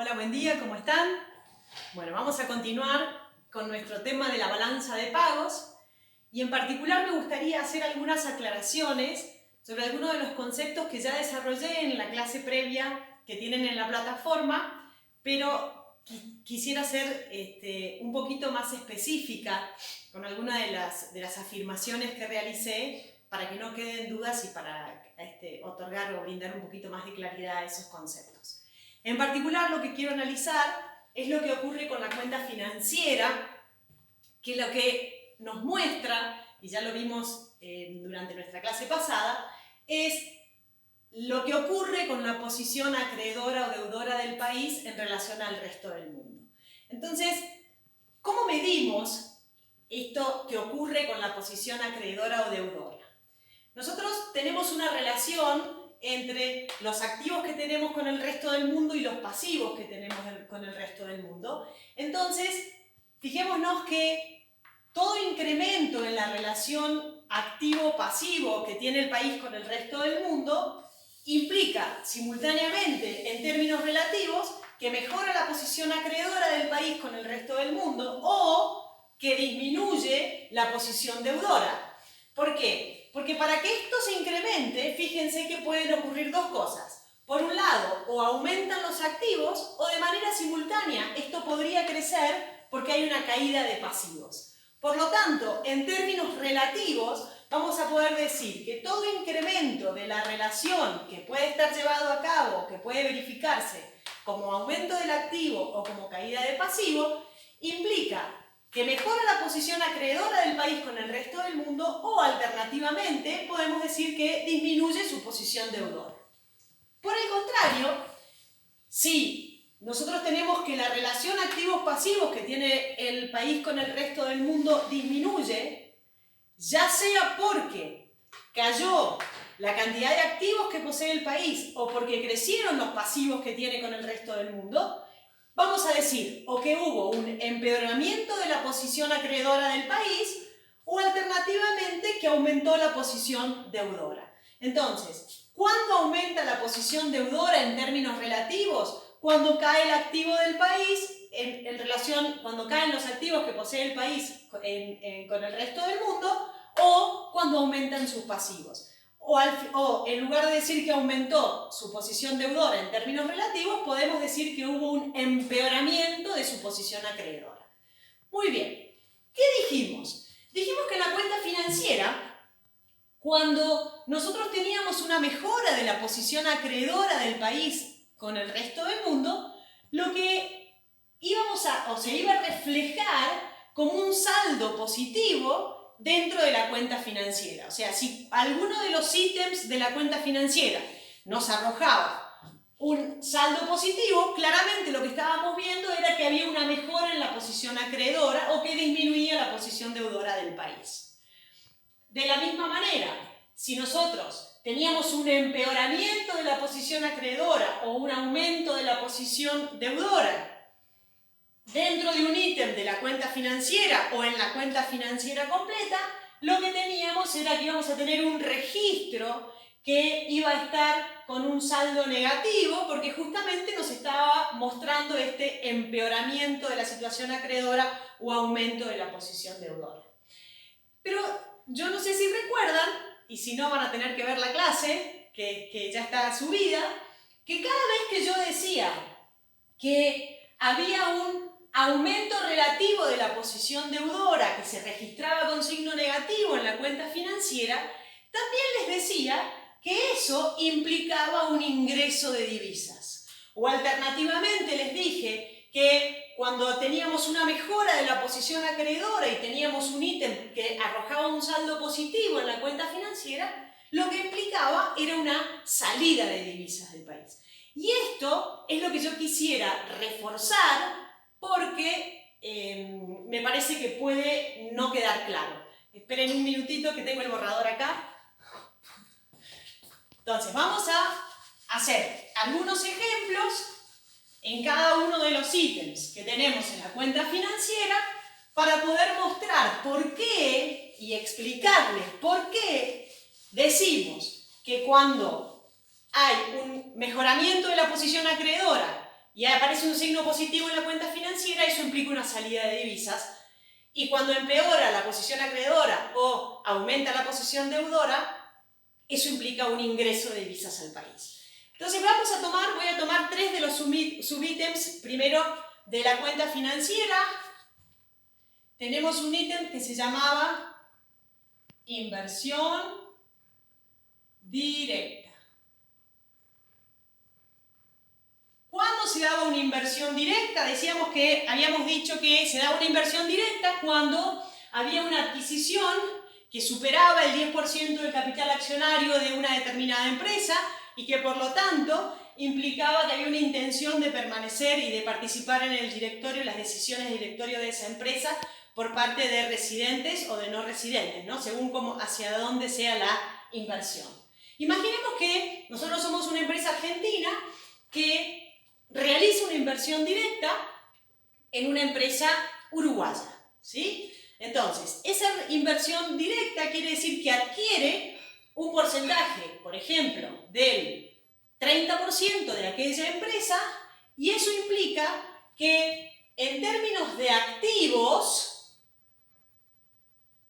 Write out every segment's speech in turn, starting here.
Hola, buen día, ¿cómo están? Bueno, vamos a continuar con nuestro tema de la balanza de pagos y en particular me gustaría hacer algunas aclaraciones sobre algunos de los conceptos que ya desarrollé en la clase previa que tienen en la plataforma, pero quisiera ser un poquito más específica con algunas de las afirmaciones que realicé para que no queden dudas y para otorgar o brindar un poquito más de claridad a esos conceptos. En particular, lo que quiero analizar es lo que ocurre con la cuenta financiera, que lo que nos muestra, y ya lo vimos durante nuestra clase pasada, es lo que ocurre con la posición acreedora o deudora del país en relación al resto del mundo. Entonces, ¿cómo medimos esto que ocurre con la posición acreedora o deudora? Nosotros tenemos una relación entre los activos que tenemos con el resto del mundo y los pasivos que tenemos con el resto del mundo. Entonces, fijémonos que todo incremento en la relación activo-pasivo que tiene el país con el resto del mundo implica simultáneamente, en términos relativos, que mejora la posición acreedora del país con el resto del mundo o que disminuye la posición deudora. ¿Por qué? Porque para que esto se incremente, fíjense que pueden ocurrir dos cosas. Por un lado, o aumentan los activos o de manera simultánea esto podría crecer porque hay una caída de pasivos. Por lo tanto, en términos relativos, vamos a poder decir que todo incremento de la relación que puede estar llevado a cabo, que puede verificarse como aumento del activo o como caída de pasivo, implica que mejora la posición acreedora del país con el resto del mundo o, alternativamente, podemos decir que disminuye su posición deudora. Por el contrario, si nosotros tenemos que la relación activos-pasivos que tiene el país con el resto del mundo disminuye, ya sea porque cayó la cantidad de activos que posee el país o porque crecieron los pasivos que tiene con el resto del mundo, vamos a decir o que hubo un empeoramiento de la posición acreedora del país o alternativamente que aumentó la posición deudora. Entonces, ¿cuándo aumenta la posición deudora en términos relativos? Cuando cae el activo del país en relación, cuando caen los activos que posee el país con el resto del mundo o cuando aumentan sus pasivos. O en lugar de decir que aumentó su posición deudora en términos relativos, podemos decir que hubo un empeoramiento de su posición acreedora. Muy bien, ¿qué dijimos? Dijimos que en la cuenta financiera, cuando nosotros teníamos una mejora de la posición acreedora del país con el resto del mundo, lo que se iba a reflejar como un saldo positivo dentro de la cuenta financiera. O sea, si alguno de los ítems de la cuenta financiera nos arrojaba un saldo positivo, claramente lo que estábamos viendo era que había una mejora en la posición acreedora o que disminuía la posición deudora del país. De la misma manera, si nosotros teníamos un empeoramiento de la posición acreedora o un aumento de la posición deudora dentro de un ítem de la cuenta financiera o en la cuenta financiera completa, lo que teníamos era que íbamos a tener un registro que iba a estar con un saldo negativo porque justamente nos estaba mostrando este empeoramiento de la situación acreedora o aumento de la posición deudora. Pero yo no sé si recuerdan, y si no van a tener que ver la clase, que ya está subida, que cada vez que yo decía que había un aumento relativo de la posición deudora que se registraba con signo negativo en la cuenta financiera, también les decía que eso implicaba un ingreso de divisas. O alternativamente les dije que cuando teníamos una mejora de la posición acreedora y teníamos un ítem que arrojaba un saldo positivo en la cuenta financiera, lo que implicaba era una salida de divisas del país. Y esto es lo que yo quisiera reforzar porque me parece que puede no quedar claro. Esperen un minutito que tengo el borrador acá. Entonces, vamos a hacer algunos ejemplos en cada uno de los ítems que tenemos en la cuenta financiera para poder mostrar por qué y explicarles por qué decimos que cuando hay un mejoramiento de la posición acreedora y aparece un signo positivo en la cuenta financiera, eso implica una salida de divisas. Y cuando empeora la posición acreedora o aumenta la posición deudora, eso implica un ingreso de divisas al país. Entonces voy a tomar 3 de los subítems. Primero, de la cuenta financiera, tenemos un ítem que se llamaba inversión directa. ¿Cuándo se daba una inversión directa? Habíamos dicho que se daba una inversión directa cuando había una adquisición que superaba el 10% del capital accionario de una determinada empresa y que por lo tanto implicaba que había una intención de permanecer y de participar en el directorio, las decisiones de directorio de esa empresa por parte de residentes o de no residentes, ¿no? Según hacia dónde sea la inversión. Imaginemos que nosotros somos una empresa argentina que realiza una inversión directa en una empresa uruguaya, ¿sí? Entonces, esa inversión directa quiere decir que adquiere un porcentaje, por ejemplo, del 30% de aquella empresa, y eso implica que en términos de activos,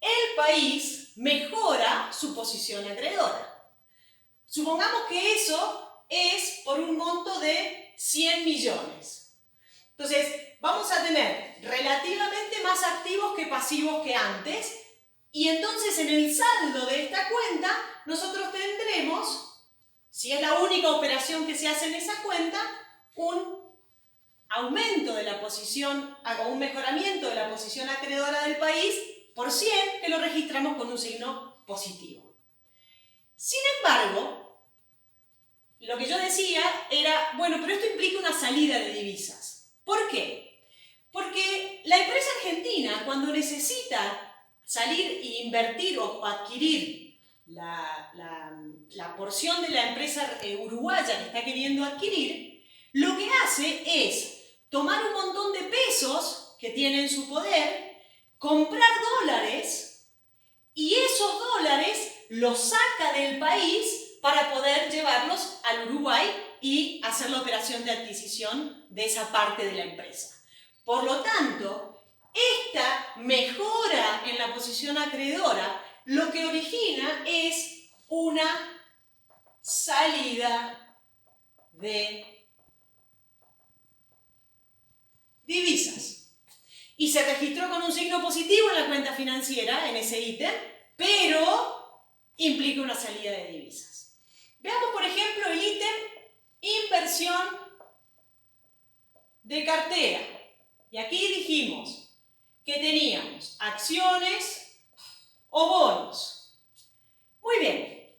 el país mejora su posición acreedora. Supongamos que eso es por un monto de 100 millones. Entonces, vamos a tener relativamente más activos que pasivos que antes, y entonces en el saldo de esta cuenta nosotros tendremos, si es la única operación que se hace en esa cuenta, un aumento de la posición o un mejoramiento de la posición acreedora del país por 100, que lo registramos con un signo positivo. Sin embargo, lo que yo decía era, bueno, pero esto implica una salida de divisas. ¿Por qué? Porque la empresa argentina, cuando necesita salir e invertir o adquirir la porción de la empresa uruguaya que está queriendo adquirir, lo que hace es tomar un montón de pesos que tiene en su poder, comprar dólares, y esos dólares los saca del país para poder llevarlos al Uruguay y hacer la operación de adquisición de esa parte de la empresa. Por lo tanto, esta mejora en la posición acreedora lo que origina es una salida de divisas. Y se registró con un signo positivo en la cuenta financiera, en ese ítem, pero implica una salida de divisas. Veamos, por ejemplo, el ítem inversión de cartera. Y aquí dijimos que teníamos acciones o bonos. Muy bien.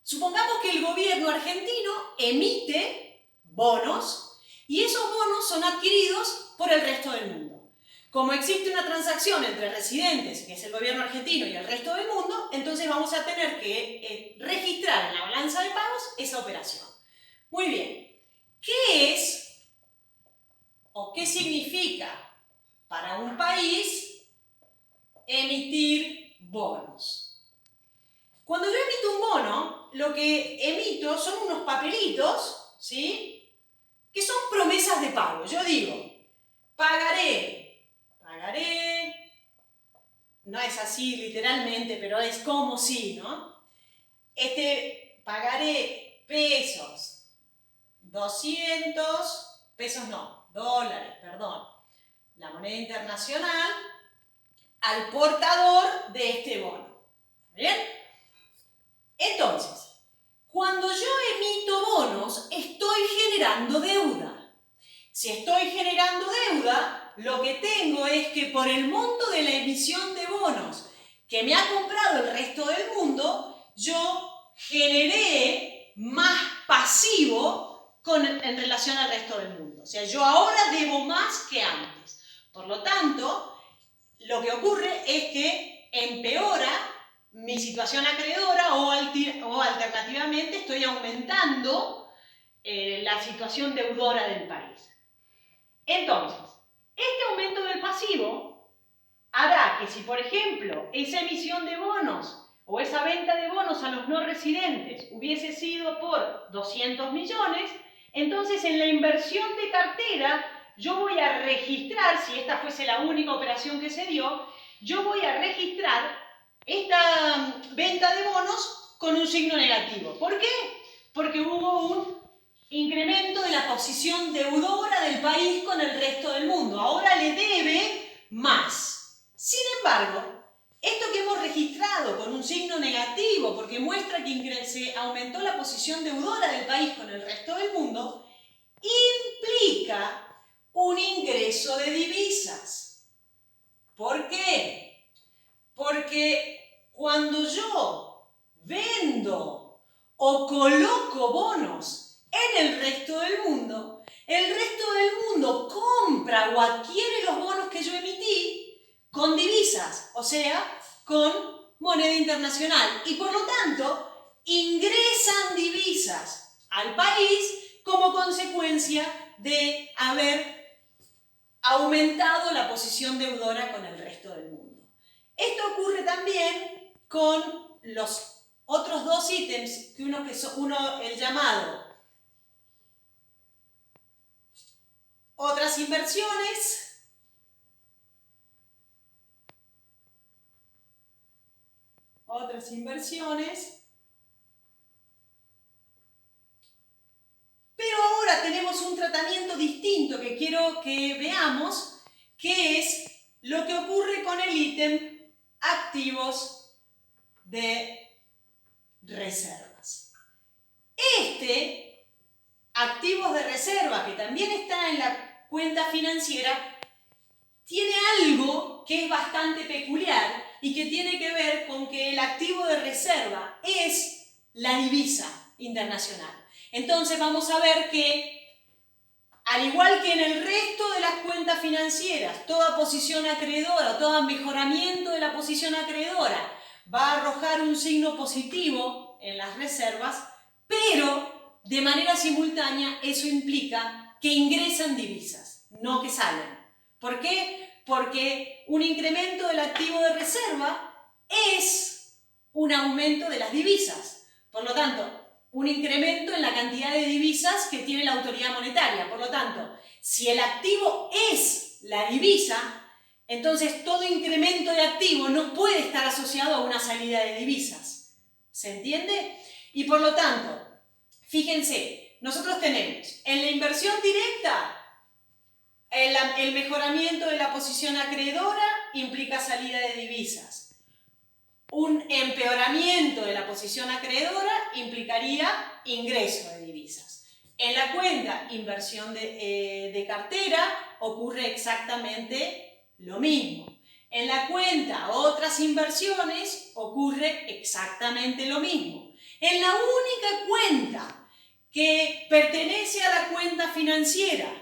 Supongamos que el gobierno argentino emite bonos y esos bonos son adquiridos por el resto del mundo. Como existe una transacción entre residentes, que es el gobierno argentino, y el resto del mundo, entonces vamos a tener que registrar en la balanza de pagos esa operación. Muy bien. ¿Qué es o qué significa para un país emitir bonos? Cuando yo emito un bono, lo que emito son unos papelitos, ¿sí?, que son promesas de pago. Yo digo, pagaré, no es así literalmente, pero es como si, ¿no? Pagaré pesos, 200, pesos no, dólares, perdón, la moneda internacional, al portador de este bono. ¿Bien? Entonces, cuando yo emito bonos, estoy generando deuda. Si estoy generando deuda, lo que tengo es que por el monto de la emisión de bonos que me ha comprado el resto del mundo, yo generé más pasivo en relación al resto del mundo. O sea, yo ahora debo más que antes. Por lo tanto, lo que ocurre es que empeora mi situación acreedora o alternativamente estoy aumentando la situación deudora del país. Entonces, este aumento del pasivo hará que si, por ejemplo, esa emisión de bonos o esa venta de bonos a los no residentes hubiese sido por 200 millones, Entonces, en la inversión de cartera, yo voy a registrar, si esta fuese la única operación que se dio, yo voy a registrar esta venta de bonos con un signo negativo. ¿Por qué? Porque hubo un incremento de la posición deudora del país con el resto del mundo. Ahora le debe más. Sin embargo, esto que hemos registrado con un signo negativo, porque muestra que se aumentó la posición deudora del país con el resto del mundo, implica un ingreso de divisas. ¿Por qué? Porque cuando yo vendo o coloco bonos en el resto del mundo compra o adquiere los bonos que yo emití con divisas, o sea, con moneda internacional. Y por lo tanto, ingresan divisas al país como consecuencia de haber aumentado la posición deudora con el resto del mundo. Esto ocurre también con los otros dos ítems, uno el llamado otras inversiones, pero ahora tenemos un tratamiento distinto que quiero que veamos, que es lo que ocurre con el ítem activos de reservas. Este, activos de reserva, que también está en la cuenta financiera, tiene algo que es bastante peculiar y que tiene que ver con que el activo de reserva es la divisa internacional. Entonces vamos a ver que, al igual que en el resto de las cuentas financieras, toda posición acreedora, todo mejoramiento de la posición acreedora va a arrojar un signo positivo en las reservas, pero de manera simultánea eso implica que ingresan divisas, no que salen. ¿Por qué? Porque un incremento del activo de reserva es un aumento de las divisas. Por lo tanto, un incremento en la cantidad de divisas que tiene la autoridad monetaria. Por lo tanto, si el activo es la divisa, entonces todo incremento de activo no puede estar asociado a una salida de divisas. ¿Se entiende? Y por lo tanto, fíjense, nosotros tenemos en la inversión directa el mejoramiento de la posición acreedora implica salida de divisas. Un empeoramiento de la posición acreedora implicaría ingreso de divisas. En la cuenta inversión de cartera ocurre exactamente lo mismo. En la cuenta otras inversiones ocurre exactamente lo mismo. En la única cuenta que pertenece a la cuenta financiera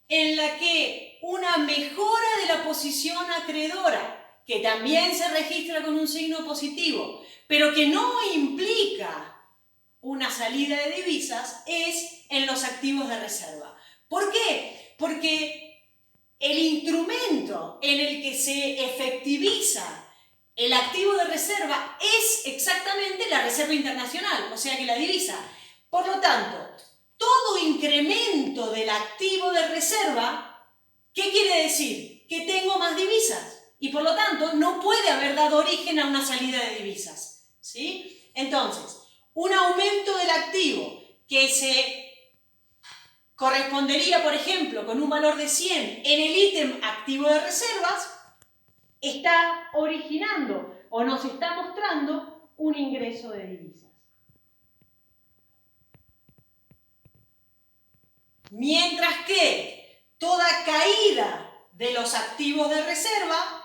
en la que una mejora de la posición acreedora, que también se registra con un signo positivo, pero que no implica una salida de divisas, es en los activos de reserva. ¿Por qué? Porque el instrumento en el que se efectiviza el activo de reserva es exactamente la reserva internacional, o sea que la divisa. Por lo tanto, todo incremento del activo de reserva, ¿qué quiere decir? Que tengo más divisas y por lo tanto no puede haber dado origen a una salida de divisas, ¿sí? Entonces, un aumento del activo que se correspondería, por ejemplo, con un valor de 100 en el ítem activo de reservas, está originando o nos está mostrando un ingreso de divisas. Mientras que toda caída de los activos de reserva,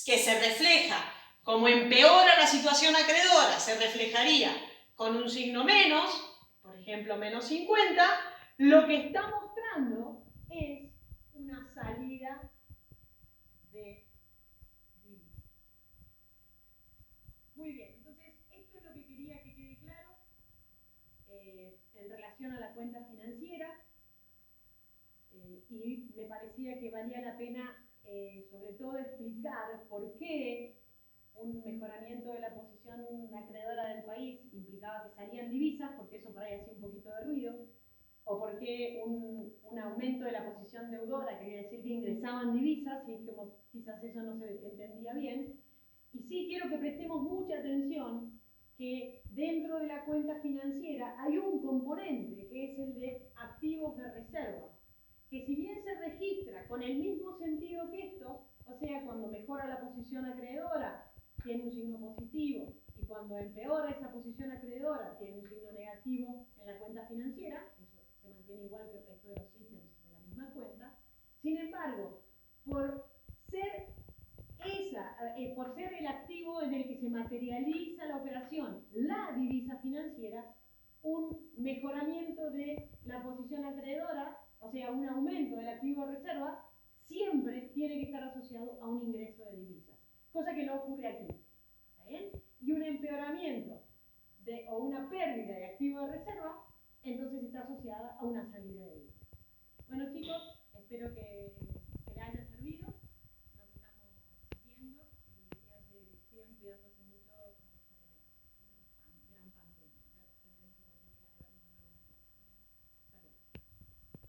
que se refleja como empeora la situación acreedora, se reflejaría con un signo menos, por ejemplo menos 50, lo que está mostrando es una salida de divisas. Muy bien, entonces esto es lo que quería que quede claro en relación a la cuenta financiera y me parecía que valía la pena sobre todo explicar por qué un mejoramiento de la posición acreedora del país implicaba que salían divisas, porque eso por ahí hacía un poquito de ruido, o porque un aumento de la posición deudora quería decir que ingresaban divisas, y como quizás eso no se entendía bien. Y sí quiero que prestemos mucha atención que dentro de la cuenta financiera hay un componente que es el de activos de reserva, que si bien se registra con el mismo sentido que estos, o sea, cuando mejora la posición acreedora tiene un signo positivo, y cuando empeora esa posición acreedora tiene un signo negativo en la cuenta financiera, eso se mantiene igual que el resto de los ítems de la misma cuenta. Sin embargo, por ser el activo en el que se materializa la operación, la divisa financiera, un mejoramiento de la posición acreedora, o sea, un aumento del activo de reserva, siempre tiene que estar asociado a un ingreso de divisas, cosa que no ocurre aquí. ¿Está bien? Y un empeoramiento o una pérdida de activo de reserva, entonces está asociada a una salida de divisas. Bueno, chicos, espero que